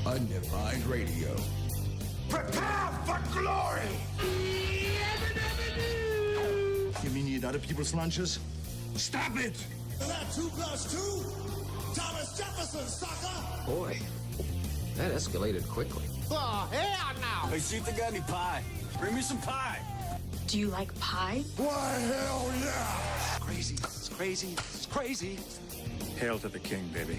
Undefined Radio. Prepare for glory! You mean you eat other people's lunches? Stop it! That 2 plus 2? Thomas Jefferson, sucker! Boy, that escalated quickly. Oh, hell no! Hey, see if they got any pie. Bring me some pie. Do you like pie? Why, hell yeah! Crazy, it's crazy, it's crazy. Hail to the king, baby.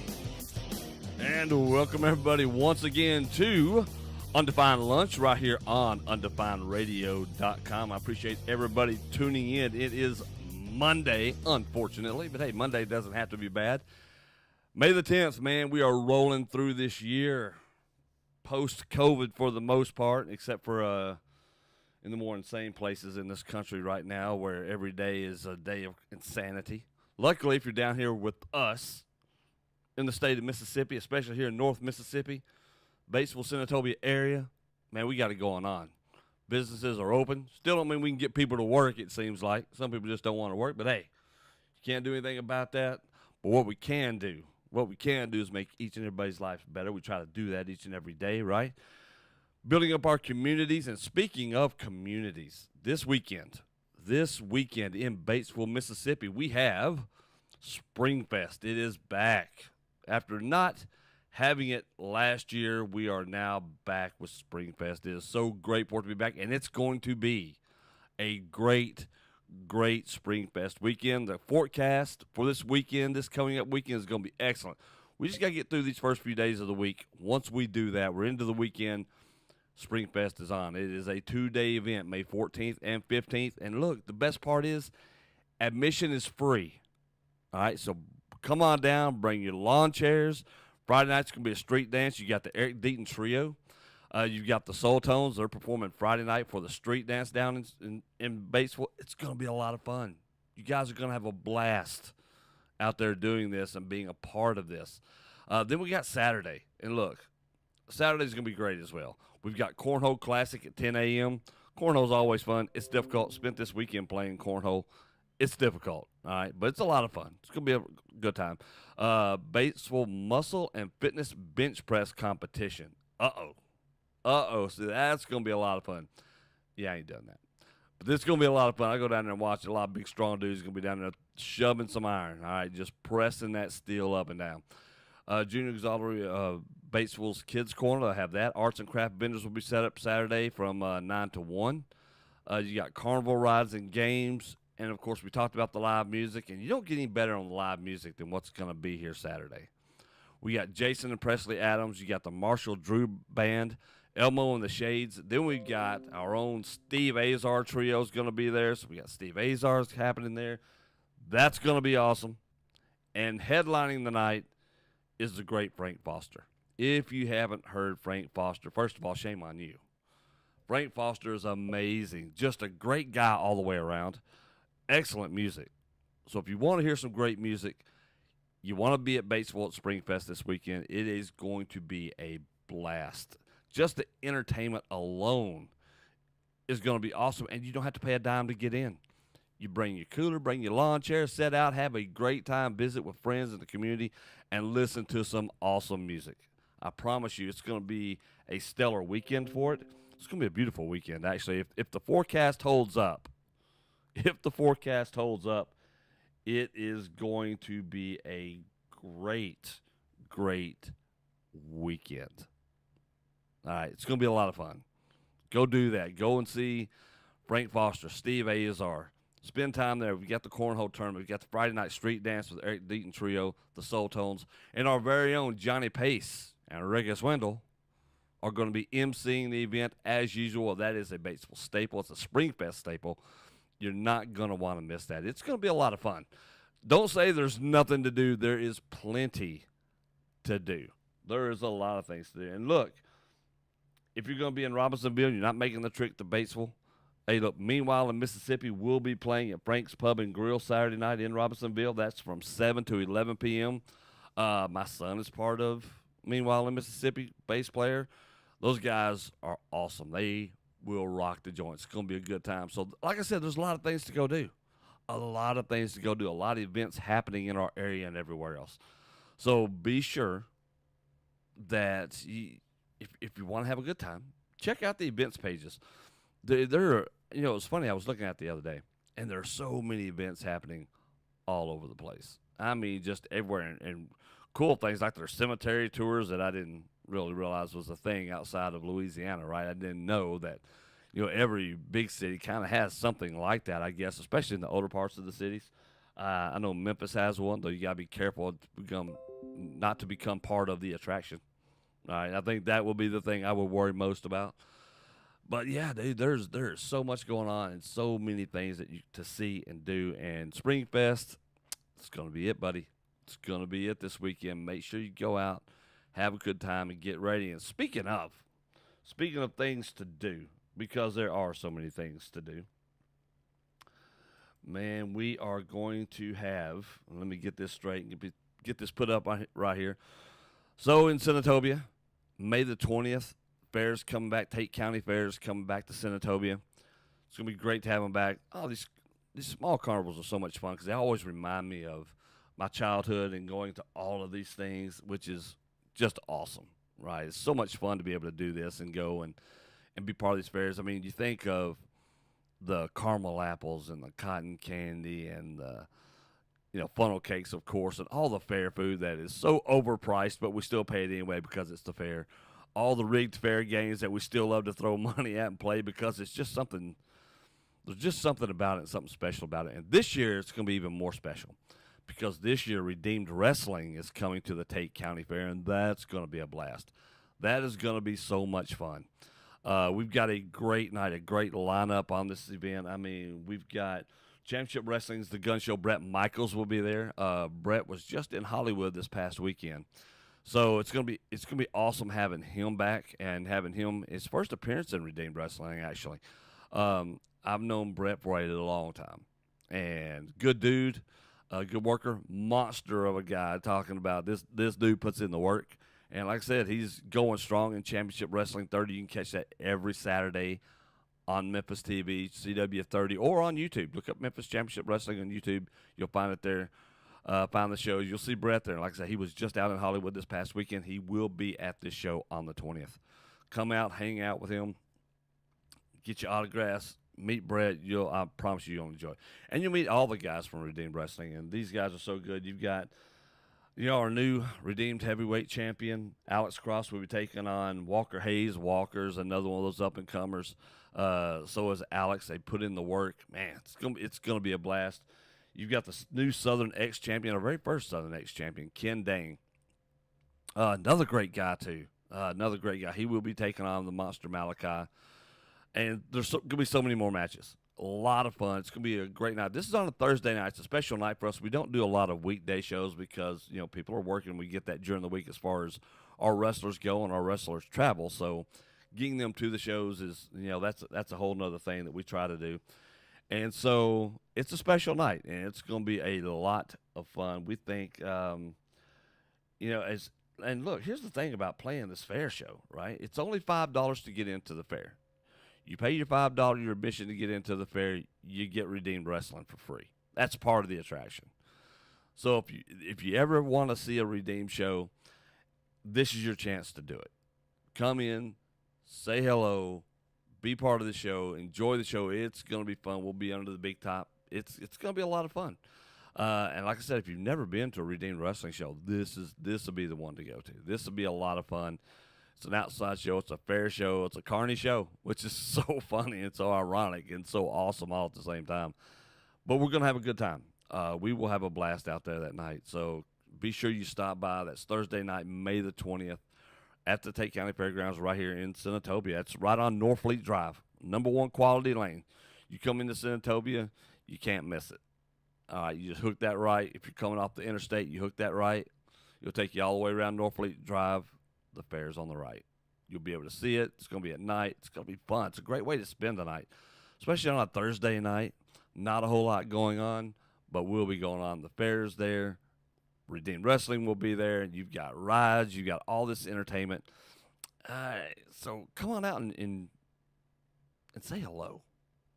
And welcome everybody once again to Undefined Lunch right here on UndefinedRadio.com. I appreciate everybody tuning in. It is Monday, unfortunately, but hey, Monday doesn't have to be bad. May the 10th, man, we are rolling through this year post-COVID for the most part, except for in the more insane places in this country right now where every day is a day of insanity. Luckily, if you're down here with us, in the state of Mississippi, especially here in North Mississippi, Batesville, Senatobia area, man, we got it going on. Businesses are open. Still don't mean we can get people to work, it seems like. Some people just don't want to work, but hey, you can't do anything about that. But what we can do is make each and everybody's life better. We try to do that each and every day, right? Building up our communities. And speaking of communities, this weekend in Batesville, Mississippi, we have Springfest. It is back. After not having it last year, we are now back with Springfest. It is so great for it to be back, and it's going to be a great, great Springfest weekend. The forecast for this weekend, this coming up weekend, is going to be excellent. We just got to get through these first few days of the week. Once we do that, we're into the weekend. Springfest is on. It is a 2-day event, May 14th and 15th. And look, the best part is admission is free. All right, so come on down, bring your lawn chairs. Friday night's going to be a street dance. You got the Eric Deaton Trio. You've got the Soul Tones. They're performing Friday night for the street dance down in Batesville. It's going to be a lot of fun. You guys are going to have a blast out there doing this and being a part of this. Then we got Saturday. And look, Saturday's going to be great as well. We've got Cornhole Classic at 10 a.m. Cornhole's always fun. It's difficult. Spent this weekend playing cornhole. It's difficult, all right, but it's a lot of fun. It's going to be a good time. Batesville Muscle and Fitness Bench Press Competition. So that's going to be a lot of fun. Yeah, I ain't done that. But this is going to be a lot of fun. I go down there and watch. A lot of big, strong dudes going to be down there shoving some iron, all right, just pressing that steel up and down. Junior Auxiliary, Batesville's Kids Corner, I have that. Arts and craft vendors will be set up Saturday from 9 to 1. You got carnival rides and games. And, of course, we talked about the live music, and you don't get any better on the live music than what's going to be here Saturday. We got Jason and Presley Adams. You got the Marshall Drew Band Elmo and the Shades. Then we got our own Steve Azar trio is going to be there. So we got Steve Azar's happening there. That's going to be awesome. And headlining the night is the great Frank Foster. If you haven't heard Frank Foster, first of all, shame on you. Frank Foster is amazing. Just a great guy all the way around. Excellent music. So if you want to hear some great music, you want to be at Batesville at Springfest this weekend, it is going to be a blast. Just the entertainment alone is going to be awesome, and you don't have to pay a dime to get in. You bring your cooler, bring your lawn chair, sit out, have a great time, visit with friends in the community, and listen to some awesome music. I promise you it's going to be a stellar weekend for it. It's going to be a beautiful weekend, actually. If the forecast holds up, it is going to be a great, great weekend. All right, it's going to be a lot of fun. Go do that. Go and see Frank Foster, Steve Azar. Spend time there. We got the cornhole tournament. We got the Friday night street dance with Eric Deaton Trio, the Soul Tones, and our very own Johnny Pace and Reggie Swindle are going to be emceeing the event as usual. That is a Batesville staple. It's a Springfest staple. You're not going to want to miss that. It's going to be a lot of fun. Don't say there's nothing to do. There is plenty to do. There is a lot of things to do. And look, if you're going to be in Robinsonville, you're not making the trip to Batesville. Hey, look, Meanwhile in Mississippi will be playing at Frank's Pub and Grill Saturday night in Robinsonville. That's from 7 to 11 p.m. My son is part of Meanwhile in Mississippi, bass player. Those guys are awesome. They will rock the joint. It's going to be a good time. So, like I said, there's a lot of things to go do. A lot of things to go do. A lot of events happening in our area and everywhere else. So be sure that if you want to have a good time, check out the events pages. They're it's funny. I was looking at the other day, and there are so many events happening all over the place. I mean, just everywhere. And cool things like their cemetery tours that I didn't really realize was a thing outside of Louisiana, right? I didn't know that, every big city kind of has something like that, I guess, especially in the older parts of the cities. I know Memphis has one, though you got to be careful not to become part of the attraction. All right, I think that will be the thing I would worry most about. But yeah, dude, there's so much going on and so many things that to see and do. And Springfest, it's going to be it, buddy. It's going to be it this weekend. Make sure you go out, have a good time, and get ready. And speaking of things to do, because there are so many things to do, man, we are going to have, let me get this straight and get this put up right here. So in Senatobia, May the 20th, fairs coming back, Tate County fairs coming back to Senatobia. It's going to be great to have them back. Oh, these small carnivals are so much fun because they always remind me of my childhood and going to all of these things, which is just awesome, right? It's so much fun to be able to do this and go and be part of these fairs. I mean, you think of the caramel apples and the cotton candy and the funnel cakes, of course, and all the fair food that is so overpriced, but we still pay it anyway because it's the fair. All the rigged fair games that we still love to throw money at and play because it's just something. There's just something about it, something special about it. And this year it's going to be even more special because this year Redeemed Wrestling is coming to the Tate County Fair, and that's going to be a blast. That is going to be so much fun. We've got a great night, a great lineup on this event. I mean, we've got Championship Wrestling's The Gun Show. Brett Michaels will be there. Brett was just in Hollywood this past weekend. So it's gonna be awesome having him back and having him his first appearance in Redeemed Wrestling. Actually, I've known Brett for a long time, and good dude, good worker, monster of a guy. Talking about this dude puts in the work, and like I said, he's going strong in Championship Wrestling 30. You can catch that every Saturday on Memphis TV, CW30, or on YouTube. Look up Memphis Championship Wrestling on YouTube. You'll find it there. Find the shows. You'll see Brett there. Like I said, he was just out in Hollywood this past weekend. He will be at this show on the 20th. Come out, hang out with him, get your autographs, meet Brett. I promise you'll enjoy it. And you'll meet all the guys from Redeemed Wrestling, and these guys are so good. You've got our new Redeemed Heavyweight Champion, Alex Cross, will be taking on Walker Hayes. Walker's another one of those up-and-comers. So is Alex. They put in the work. Man, it's gonna be a blast. You've got the new Southern X champion, our very first Southern X champion, Ken Dang. Another great guy, too. another great guy. He will be taking on the Monster Malachi. And there's going to be so many more matches. A lot of fun. It's going to be a great night. This is on a Thursday night. It's a special night for us. We don't do a lot of weekday shows because, people are working. We get that during the week as far as our wrestlers go and our wrestlers travel. So getting them to the shows is, that's a whole nother thing that we try to do. And so it's a special night, and it's going to be a lot of fun. We think, and look, here's the thing about playing this fair show, right? It's only $5 to get into the fair. You pay your $5 your admission to get into the fair, you get Redeemed Wrestling for free. That's part of the attraction. So if you ever want to see a Redeemed show, this is your chance to do it. Come in, say hello, be part of the show, enjoy the show. It's going to be fun. We'll be under the big top. It's going to be a lot of fun. And like I said, if you've never been to a Redeemed Wrestling show, this will be the one to go to. This will be a lot of fun. It's an outside show. It's a fair show. It's a carny show, which is so funny and so ironic and so awesome all at the same time. But we're going to have a good time. We will have a blast out there that night. So be sure you stop by. That's Thursday night, May the 20th, at the Tate County Fairgrounds right here in Senatobia. It's right on Norfleet Drive, #1 quality lane. You come into Senatobia, you can't miss it. All right, you just hook that right. If you're coming off the interstate, you hook that right. It'll take you all the way around Norfleet Drive. The fair's on the right. You'll be able to see it. It's going to be at night. It's going to be fun. It's a great way to spend the night, especially on a Thursday night. Not a whole lot going on, but we'll be going on. The fair's there. Redeemed Wrestling will be there. You've got rides. You've got all this entertainment. So come on out and say hello.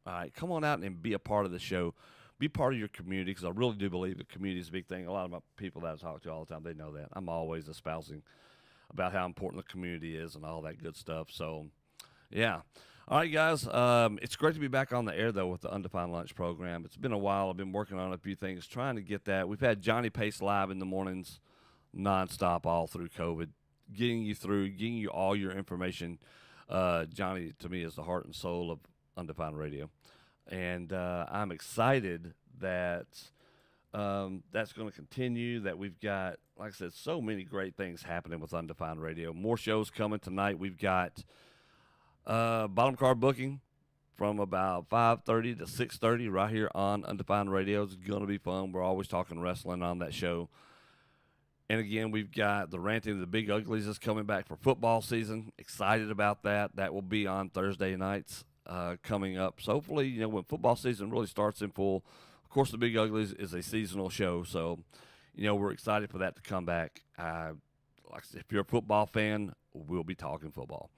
All right, come on out and be a part of the show. Be part of your community, because I really do believe the community is a big thing. A lot of my people that I talk to all the time, they know that. I'm always espousing about how important the community is and all that good stuff. So, yeah. All right, guys. It's great to be back on the air, though, with the Undefined Lunch program. It's been a while. I've been working on a few things, trying to get that. We've had Johnny Pace live in the mornings nonstop all through COVID, getting you all your information. Johnny, to me, is the heart and soul of Undefined Radio. And I'm excited that that's going to continue, that we've got, like I said, so many great things happening with Undefined Radio. More shows coming tonight. We've got bottom card booking from about 5:30 to 6:30 right here on Undefined Radio. It's going to be fun. We're always talking wrestling on that show. And again, we've got the Ranting of the Big Uglies is coming back for football season. Excited about that. That will be on Thursday nights coming up. So hopefully, when football season really starts in full, of course, the Big Uglies is a seasonal show. So, we're excited for that to come back. Like I said, if you're a football fan, we'll be talking football.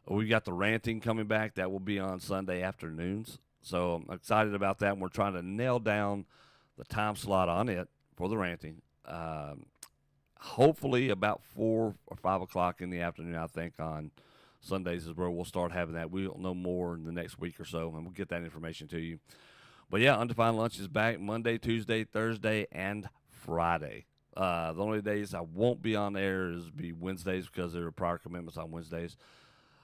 We've got the Ranting coming back. That will be on Sunday afternoons. So I'm excited about that. And we're trying to nail down the time slot on it for the Ranting. Hopefully about 4 or 5 o'clock in the afternoon, I think, on Sundays is where we'll start having that. We'll know more in the next week or so, and we'll get that information to you. But, yeah, Undefined Lunch is back Monday, Tuesday, Thursday, and Friday. The only days I won't be on air is be Wednesdays because there are prior commitments on Wednesdays.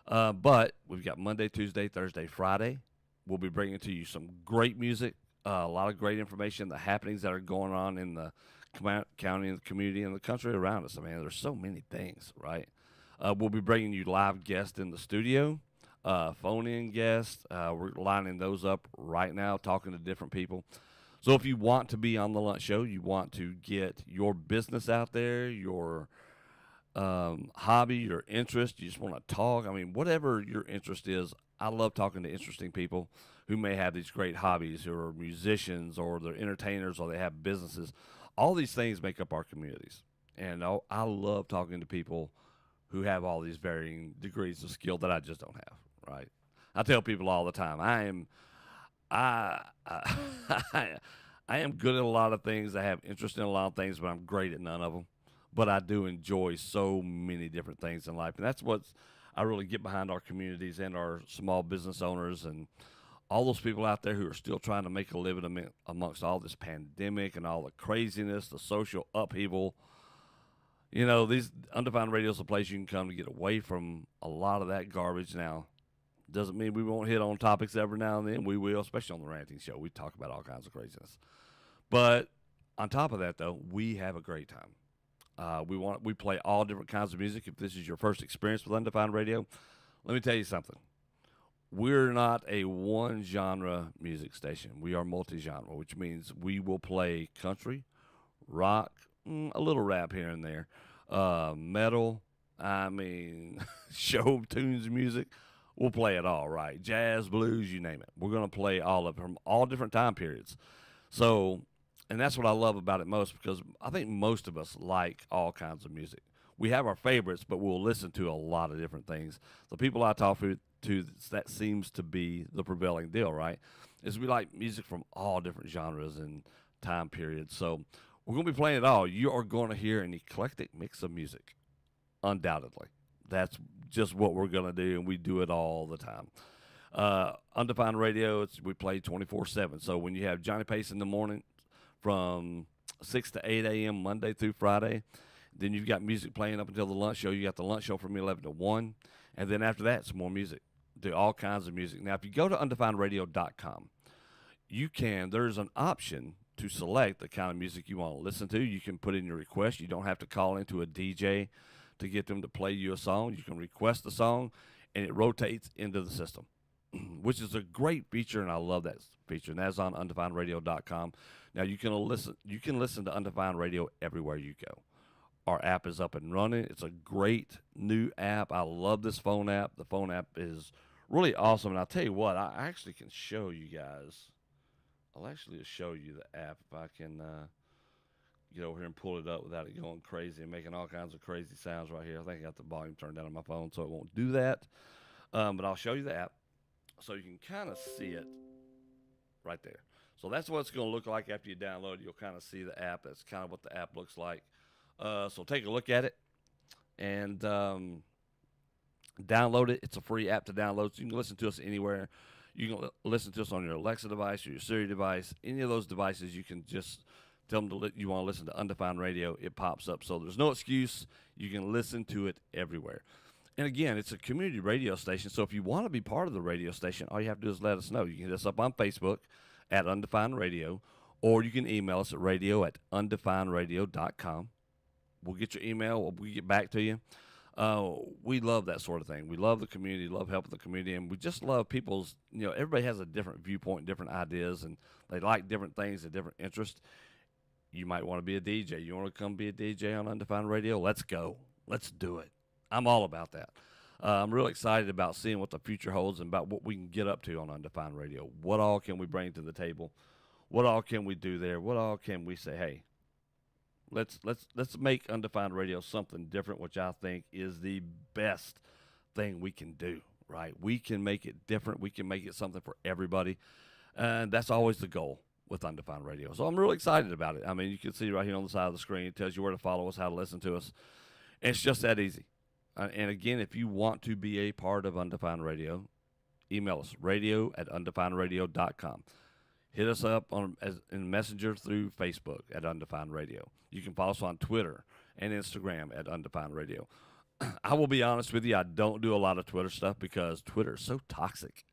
But we've got Monday, Tuesday, Thursday, Friday. We'll be bringing to you some great music, a lot of great information, the happenings that are going on in the county and the community and the country around us. I mean, there's so many things, right? We'll be bringing you live guests in the studio, phone-in guests. We're lining those up right now, talking to different people. So if you want to be on the Lunch Show, you want to get your business out there, your hobby, your interest, you just want to talk. I mean, whatever your interest is, I love talking to interesting people who may have these great hobbies, who are musicians or they're entertainers or they have businesses. All these things make up our communities. And I love talking to people who have all these varying degrees of skill that I just don't have, right? I tell people all the time, I am good at a lot of things. I have interest in a lot of things, but I'm great at none of them. But I do enjoy so many different things in life. And that's what I really get behind our communities and our small business owners and all those people out there who are still trying to make a living amongst all this pandemic and all the craziness, the social upheaval. These Undefined Radio is a place you can come to get away from a lot of that garbage. Now, doesn't mean we won't hit on topics every now and then. We will, especially on the Ranting Show. We talk about all kinds of craziness. But on top of that, though, we have a great time. We play all different kinds of music. If this is your first experience with Undefined Radio, let me tell you something. We're not a one genre music station. We are multi-genre, which means we will play country, rock, a little rap here and there, metal. I mean, show tunes music. We'll play it all, right? Jazz, blues, you name it. We're going to play all of it from all different time periods. So, and that's what I love about it most, because I think most of us like all kinds of music. We have our favorites, but we'll listen to a lot of different things. The people I talk to, that seems to be the prevailing deal, right? Is we like music from all different genres and time periods. So we're going to be playing it all. You are going to hear an eclectic mix of music, undoubtedly. That's just what we're going to do, and we do it all the time. Undefined Radio, we play 24/7. So when you have Johnny Pace in the morning from 6 to 8 a.m. Monday through Friday, then you've got music playing up until the lunch show. You got the lunch show from 11 to 1, and then after that, some more music. Do all kinds of music. Now, if you go to undefinedradio.com, there's an option to select the kind of music you want to listen to. You can put in your request. You don't have to call into a DJ to get them to play you a song. You can request the song, and it rotates into the system, which is a great feature, and I love that feature. And that's on undefinedradio.com. Now, you can listen to Undefined Radio everywhere you go. Our app is up and running. It's a great new app. I love this phone app. The phone app is really awesome. And I'll tell you what, I actually can show you guys. I'll actually show you the app if I can get over here and pull it up without it going crazy and making all kinds of crazy sounds right here. I think I got the volume turned down on my phone, so it won't do that. But I'll show you the app so you can kind of see it right there. So that's what it's going to look like after you download it. You'll kind of see the app. That's kind of what the app looks like. So take a look at it and download it. It's a free app to download, so you can listen to us anywhere. You can listen to us on your Alexa device or your Siri device. Any of those devices, you can just tell them you want to listen to Undefined Radio. It pops up. So there's no excuse. You can listen to it everywhere. And again, it's a community radio station, so if you want to be part of the radio station, all you have to do is let us know. You can hit us up on Facebook at Undefined Radio, or you can email us at radio@undefinedradio.com. We'll get your email. We'll get back to you. We love that sort of thing. We love the community, love helping the community, and we just love people's, everybody has a different viewpoint, different ideas, and they like different things and different interests. You might want to be a DJ. You want to come be a DJ on Undefined Radio? Let's go. Let's do it. I'm all about that. I'm really excited about seeing what the future holds and about what we can get up to on Undefined Radio. What all can we bring to the table? What all can we do there? What all can we say, hey, let's make Undefined Radio something different, which I think is the best thing we can do, right? We can make it different. We can make it something for everybody. And that's always the goal with Undefined Radio. So I'm really excited about it. I mean, you can see right here on the side of the screen, it tells you where to follow us, how to listen to us. And it's just that easy. And again, if you want to be a part of Undefined Radio, email us, radio@undefinedradio.com. Hit us up in Messenger through Facebook at Undefined Radio. You can follow us on Twitter and Instagram at Undefined Radio. I will be honest with you, I don't do a lot of Twitter stuff because Twitter is so toxic,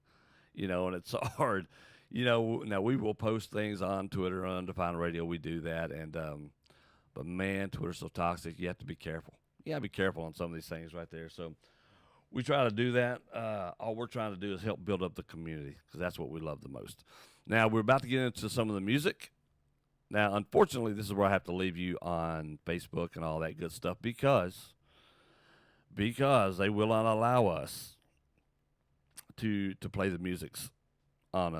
and it's so hard. Now we will post things on Twitter on Undefined Radio. We do that, but man, Twitter's so toxic. You have to be careful. You got to be careful on some of these things right there. So we try to do that. All we're trying to do is help build up the community because that's what we love the most. Now, we're about to get into some of the music. Now, unfortunately, this is where I have to leave you on Facebook and all that good stuff because they will not allow us to play the musics on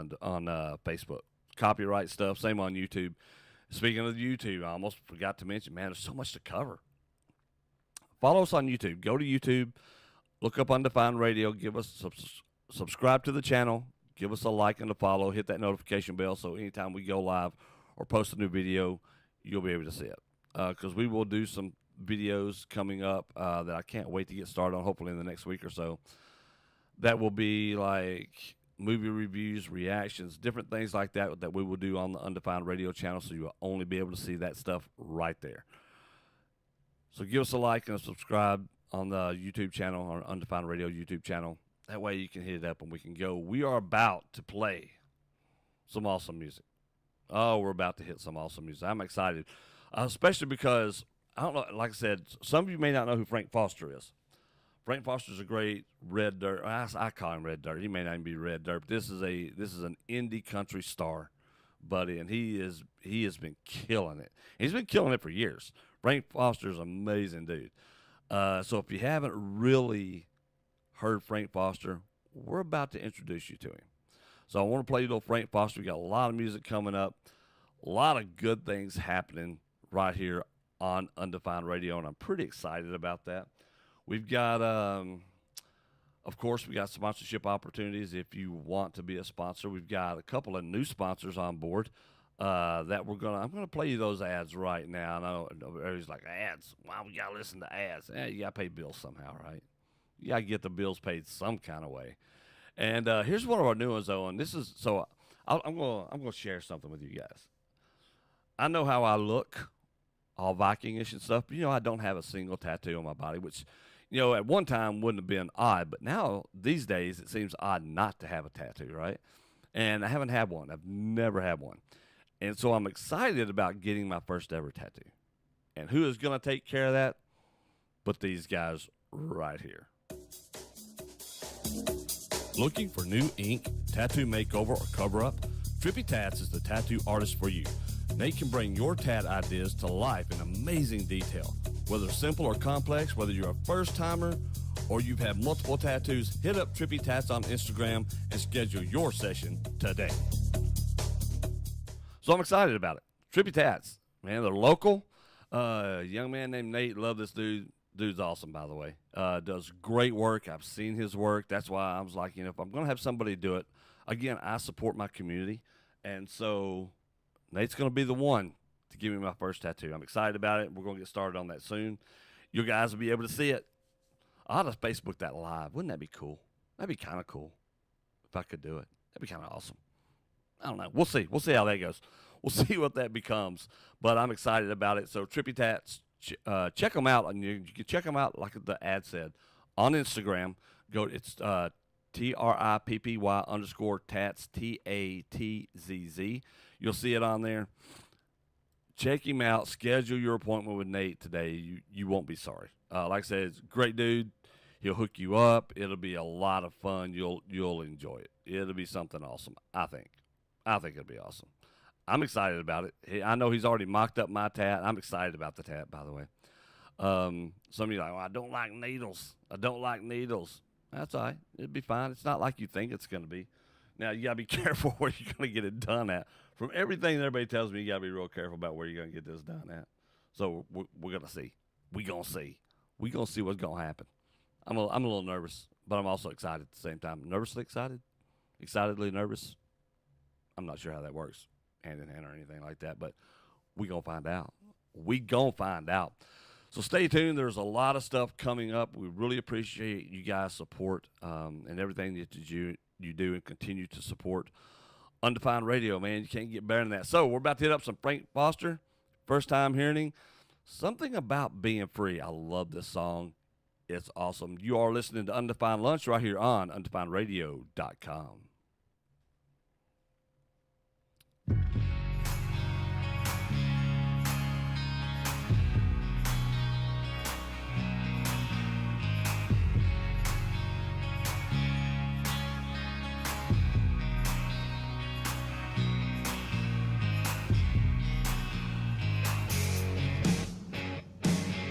Facebook. Copyright stuff, same on YouTube. Speaking of YouTube, I almost forgot to mention, man, there's so much to cover. Follow us on YouTube. Go to YouTube, look up Undefined Radio, give us subscribe to the channel, give us a like and a follow, hit that notification bell so anytime we go live or post a new video, you'll be able to see it. Because we will do some videos coming up that I can't wait to get started on, hopefully in the next week or so. That will be like movie reviews, reactions, different things like that we will do on the Undefined Radio channel, so you'll only be able to see that stuff right there. So give us a like and a subscribe on the YouTube channel, our Undefined Radio YouTube channel. That way you can hit it up and we can go. We are about to play some awesome music. Oh, we're about to hit some awesome music. I'm excited, especially because I don't know. Like I said, some of you may not know who Frank Foster is. Frank Foster's a great Red Dirt. I call him Red Dirt. He may not even be Red Dirt. But this is an indie country star, buddy, and he has been killing it. He's been killing it for years. Frank Foster's an amazing dude. So if you haven't really heard Frank Foster, we're about to introduce you to him. So I want to play you a little Frank Foster. We got a lot of music coming up, a lot of good things happening right here on Undefined Radio, and I'm pretty excited about that. We've got, of course, we got sponsorship opportunities. If you want to be a sponsor, we've got a couple of new sponsors on board that I'm gonna play you those ads right now. I know everybody's like, ads? Why we gotta listen to ads? You gotta pay bills somehow, right? You gotta get the bills paid some kind of way. And here's one of our new ones, though, and this is I'm gonna share something with you guys. I know how I look, all Vikingish and stuff. But, I don't have a single tattoo on my body, which, at one time wouldn't have been odd, but now these days it seems odd not to have a tattoo, right? And I haven't had one. I've never had one, and so I'm excited about getting my first ever tattoo. And who is gonna take care of that? But these guys right here. Looking for new ink, tattoo makeover, or cover-up? Trippy Tats is the tattoo artist for you. They can bring your tat ideas to life in amazing detail. Whether simple or complex, whether you're a first-timer or you've had multiple tattoos, hit up Trippy Tats on Instagram and schedule your session today. So I'm excited about it. Trippy Tats, man, they're local. A young man named Nate, love this dude. Dude's awesome, by the way. Does great work. I've seen his work. That's why I was like, if I'm going to have somebody do it, again, I support my community. And so Nate's going to be the one to give me my first tattoo. I'm excited about it. We're going to get started on that soon. You guys will be able to see it. I'll just Facebook that live. Wouldn't that be cool? That'd be kind of cool if I could do it. That'd be kind of awesome. I don't know. We'll see. We'll see how that goes. We'll see what that becomes. But I'm excited about it. So Trippy Tats, check them out. And you can check them out, like the ad said, on Instagram. It's TRIPPY_tats, TATZZ. You'll see it on there. Check him out. Schedule your appointment with Nate today. You won't be sorry. Like I said, it's a great dude. He'll hook you up. It'll be a lot of fun. You'll enjoy it. It'll be something awesome, I think. I think it'll be awesome. I'm excited about it. I know he's already mocked up my tat. I'm excited about the tat, by the way. Some of you are like, well, I don't like needles. I don't like needles. That's all right. It'll be fine. It's not like you think it's going to be. Now, you got to be careful where you're going to get it done at. From everything that everybody tells me, you got to be real careful about where you're going to get this done at. So we're going to see. We're going to see. We're going to see what's going to happen. I'm a little nervous, but I'm also excited at the same time. Nervously excited? Excitedly nervous? I'm not sure how that works, hand in hand or anything like that, but we're going to find out. We're going to find out. So stay tuned. There's a lot of stuff coming up. We really appreciate you guys' support and everything that you do and continue to support Undefined Radio, man. You can't get better than that. So we're about to hit up some Frank Foster. First time hearing him. Something About Being Free. I love this song. It's awesome. You are listening to Undefined Lunch right here on undefinedradio.com.